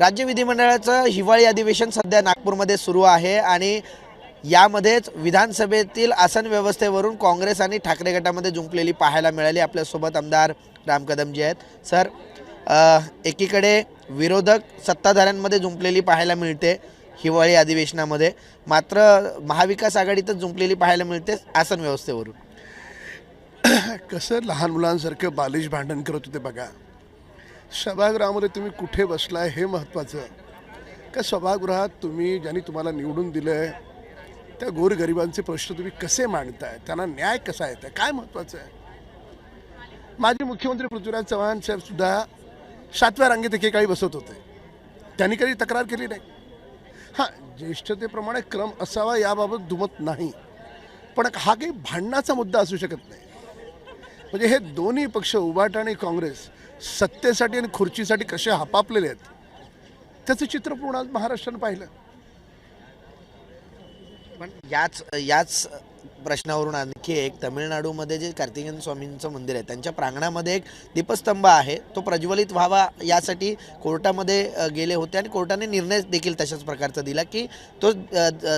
राज्य विधिमंडळाचं हिवाळी अधिवेशन सध्या नागपूरमध्ये सुरू आहे आणि यामध्येच विधानसभेतील आसन व्यवस्थेवरून काँग्रेस आणि ठाकरे गटामध्ये जुंपलेली पाहायला मिळाली। आपल्यासोबत आमदार राम कदमजी आहेत। सर, एकीकडे विरोधक सत्ताधाऱ्यांमध्ये जुंपलेली पाहायला मिळते हिवाळी अधिवेशनामध्ये, मात्र महाविकास आघाडीतच जुंपलेली पाहायला मिळते आसन व्यवस्थेवरून। कसं लहान मुलांसारखं बालिश भांडण करत होते बघा। सभागृहामध्ये तुम्ही कुठे बसलाय हे महत्त्वाचं का? सभागृहात तुम्ही ज्यांनी तुम्हाला निवडून दिलंय त्या गोरगरिबांचे प्रश्न तुम्ही कसे मांडताय, त्यांना न्याय कसा येत आहे, काय महत्त्वाचं आहे? माजी मुख्यमंत्री पृथ्वीराज चव्हाण साहेब सुद्धा 7व्या रांगेत एकेकाळी बसत होते, त्यांनी कधी तक्रार केली नाही। हां, ज्येष्ठतेप्रमाणे क्रम असावा याबाबत दुमत नाही, पण हा काही भांडणाचा मुद्दा असू शकत नाही। म्हणजे हे दोन्ही पक्ष उभाटा आणि काँग्रेस सत्तेसाठी आणि खुर्चीसाठी कसे हापापलेले आहेत त्याचं चित्र पूर्ण आज महाराष्ट्रानं पाहिलं। पण याच प्रश्नावरून आणखी एक, तामिळनाडूमध्ये जे कार्तिकेय स्वामींचं मंदिर आहे त्यांच्या प्रांगणामध्ये एक दीपस्तंभ आहे, तो प्रज्वलित व्हावा यासाठी कोर्टामध्ये गेले होते आणि कोर्टाने निर्णय देखील तशाच प्रकारचा दिला की तो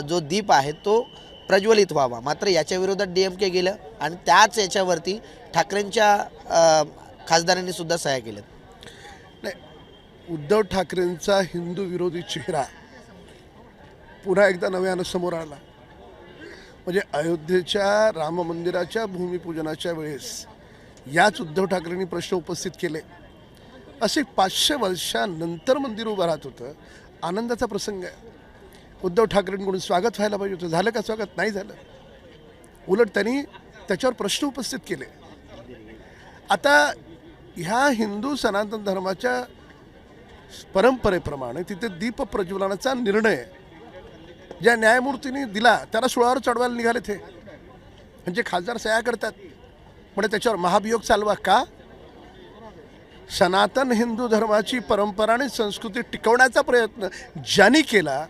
जो दीप आहे तो प्रज्वलित व्हावा। मात्र याच्या विरोधात DMK गेलं आणि त्याच याच्यावरती ठाकरेंच्या खासदारांनी सुद्धा सह्या केल्यात। नाही, उद्धव ठाकरेंचा हिंदू विरोधी चेहरा पुन्हा एकदा नव्यानं समोर आला। म्हणजे अयोध्येच्या राम मंदिराच्या भूमिपूजनाच्या वेळेस याच उद्धव ठाकरेंनी प्रश्न उपस्थित केले। असे 500 वर्षांनंतर मंदिर उभं राहत होतं, आनंदाचा प्रसंग आहे। उद्धव ठाकरेंकडून स्वागत व्हायला पाहिजे होतं, झालं का स्वागत? नाही झालं। उलट त्यांनी त्याच्यावर प्रश्न उपस्थित केले। आता ह्या हिंदू सनातन धर्माच्या परंपरेप्रमाणे तिथे दीप प्रज्वलनाचा निर्णय ज्या न्यायमूर्तींनी दिला त्याला सुळावर चढवायला निघाले ते, म्हणजे खासदार सह्या करतात म्हणजे त्याच्यावर महाभियोग चालवा का? सनातन हिंदू धर्माची परंपरा आणि संस्कृती टिकवण्याचा प्रयत्न ज्यांनी केला,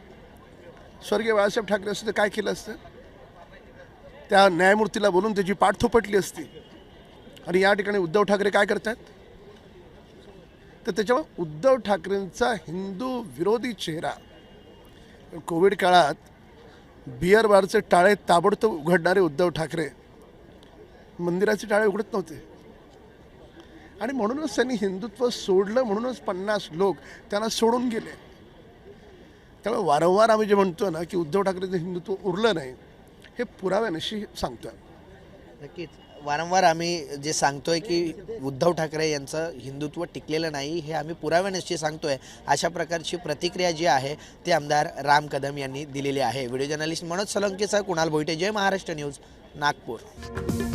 स्वर्गीय बाळासाहेब ठाकरे असतं काय केलं असतं? त्या न्यायमूर्तीला बोलून त्याची पाठ थोपटली असती। आणि या ठिकाणी उद्धव ठाकरे काय करतात? तर त्याच्यामुळे उद्धव ठाकरेंचा हिंदू विरोधी चेहरा, कोविड काळात बिअर बारचे टाळे ताबडतोब उघडणारे उद्धव ठाकरे मंदिराचे टाळे उघडत नव्हते आणि म्हणूनच त्यांनी हिंदुत्व सोडलं, म्हणूनच 50 लोक त्यांना सोडून गेले। त्यामुळे वारंवार आम्ही जे म्हणतो ना की उद्धव ठाकरेंचं हिंदुत्व उरलं नाही, हे पुराव्यानिशी सांगतोय। नक्कीच, वारंवार आम्ही जे सांगतोय की उद्धव ठाकरे यांचं हिंदुत्व टिकलेलं नाही हे आम्ही पुराव्यानिशी सांगतोय, अशा प्रकारची प्रतिक्रिया जी आहे ते आमदार राम कदम यांनी दिलेली आहे। व्हिडिओ जर्नलिस्ट मनोज सोलंकीसह कुणाल भोईटे, जय महाराष्ट्र न्यूज, नागपूर।